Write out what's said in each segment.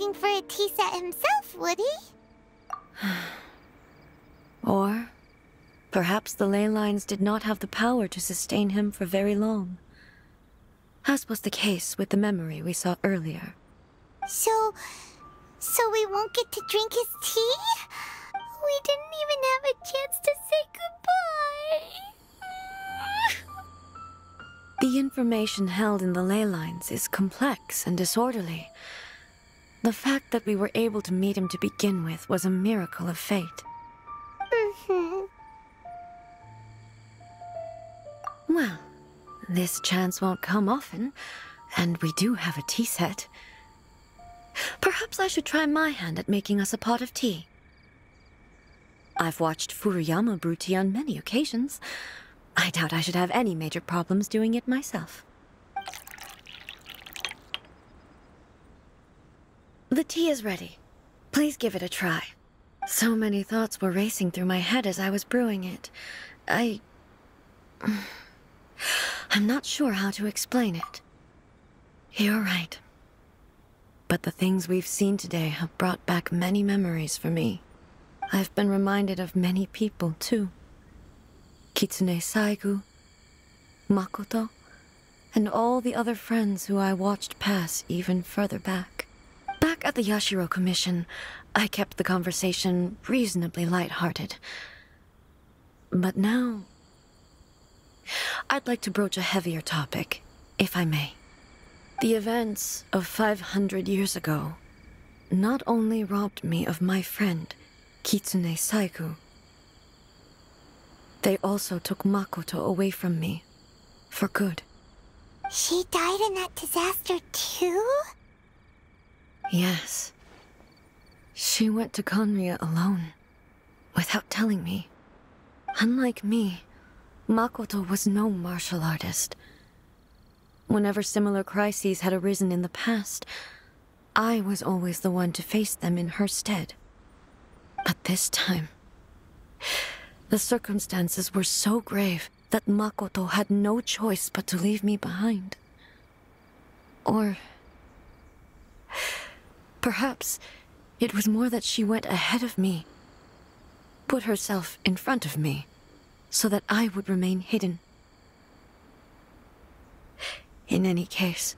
looking for a tea set himself, would he? Or perhaps the ley lines did not have the power to sustain him for very long, as was the case with the memory we saw earlier. So we won't get to drink his tea? We didn't even have a chance to say goodbye. The information held in the ley lines is complex and disorderly. The fact that we were able to meet him to begin with was a miracle of fate. Well, this chance won't come often, and we do have a tea set. Perhaps I should try my hand at making us a pot of tea. I've watched Furuyama brew tea on many occasions. I doubt I should have any major problems doing it myself. The tea is ready. Please give it a try. So many thoughts were racing through my head as I was brewing it. I'm not sure how to explain it. You're right. But the things we've seen today have brought back many memories for me. I've been reminded of many people, too. Kitsune Saigu, Makoto, and all the other friends who I watched pass even further back. Back at the Yashiro Commission, I kept the conversation reasonably lighthearted. But now, I'd like to broach a heavier topic, if I may. The events of 500 years ago not only robbed me of my friend, Kitsune Saigu, they also took Makoto away from me, for good. She died in that disaster too? Yes. She went to Conria alone, without telling me. Unlike me, Makoto was no martial artist. Whenever similar crises had arisen in the past, I was always the one to face them in her stead. But this time, the circumstances were so grave that Makoto had no choice but to leave me behind. Or perhaps it was more that she went ahead of me, put herself in front of me, so that I would remain hidden. In any case,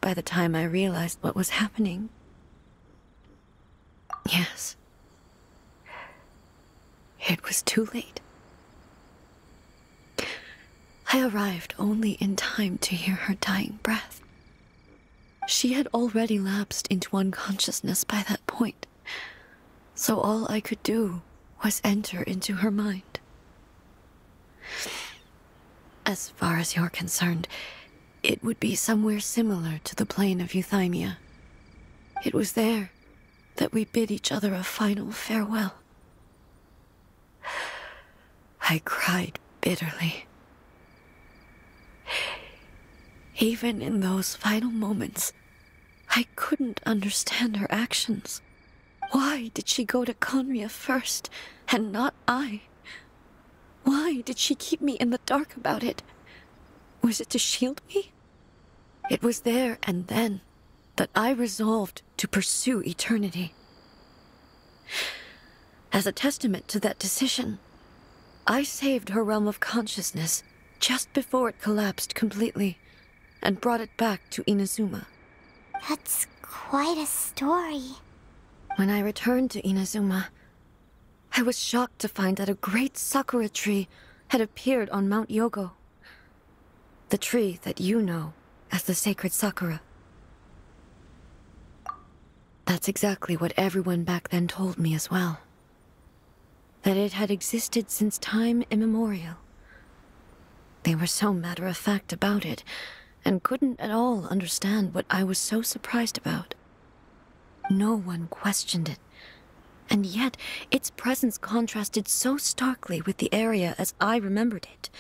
by the time I realized what was happening, yes, it was too late. I arrived only in time to hear her dying breath. She had already lapsed into unconsciousness by that point, so all I could do was enter into her mind. As far as you're concerned, it would be somewhere similar to the plane of Euthymia. It was there that we bid each other a final farewell. I cried bitterly. Even in those final moments, I couldn't understand her actions. Why did she go to Conria first, and not I? Why did she keep me in the dark about it? Was it to shield me? It was there and then that I resolved to pursue eternity. As a testament to that decision, I saved her realm of consciousness just before it collapsed completely, and brought it back to Inazuma. That's quite a story. When I returned to Inazuma, I was shocked to find that a great sakura tree had appeared on Mount Yogo. The tree that you know as the sacred sakura. That's exactly what everyone back then told me as well. That it had existed since time immemorial. They were so matter-of-fact about it, and couldn't at all understand what I was so surprised about. No one questioned it, and yet its presence contrasted so starkly with the area as I remembered it.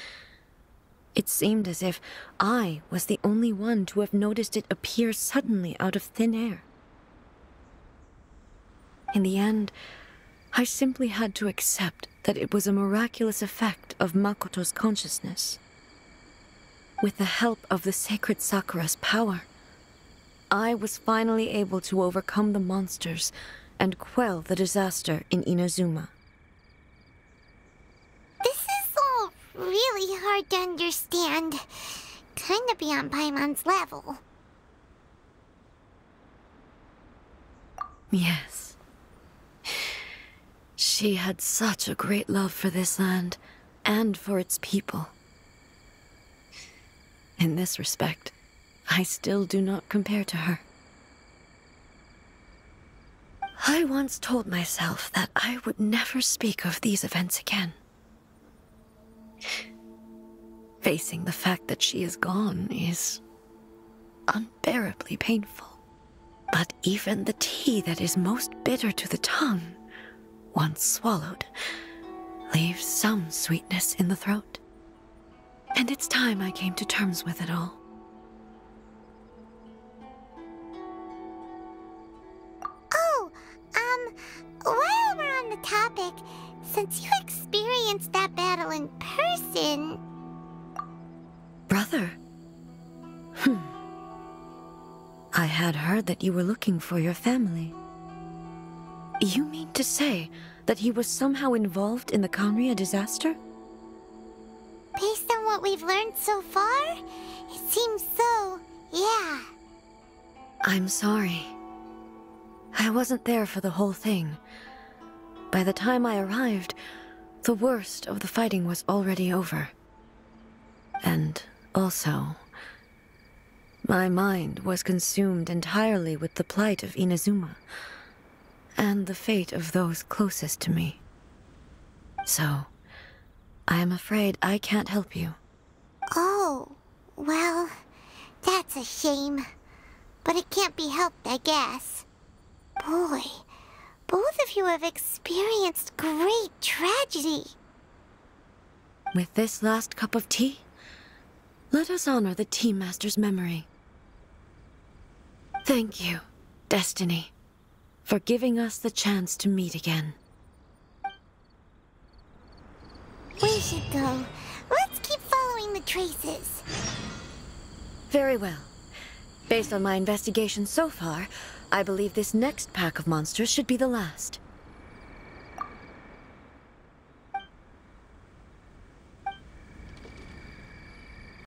It seemed as if I was the only one to have noticed it appear suddenly out of thin air. In the end, I simply had to accept that it was a miraculous effect of Makoto's consciousness. With the help of the sacred Sakura's power, I was finally able to overcome the monsters and quell the disaster in Inazuma. This is all really hard to understand. Kinda beyond Paimon's level. Yes. She had such a great love for this land, and for its people. In this respect, I still do not compare to her. I once told myself that I would never speak of these events again. Facing the fact that she is gone is unbearably painful. But even the tea that is most bitter to the tongue, once swallowed, leaves some sweetness in the throat. And it's time I came to terms with it all. Oh, while we're on the topic, since you experienced that battle in person... Brother? I had heard that you were looking for your family. You mean to say that he was somehow involved in the Khaenri'ah disaster? Based on what we've learned so far, it seems so, yeah. I'm sorry. I wasn't there for the whole thing. By the time I arrived, the worst of the fighting was already over. And also, my mind was consumed entirely with the plight of Inazuma, and the fate of those closest to me. So, I am afraid I can't help you. Oh, well, that's a shame. But it can't be helped, I guess. Boy, both of you have experienced great tragedy. With this last cup of tea, let us honor the Tea Master's memory. Thank you, Destiny, for giving us the chance to meet again. We should go. Let's keep following the traces. Very well. Based on my investigation so far, I believe this next pack of monsters should be the last.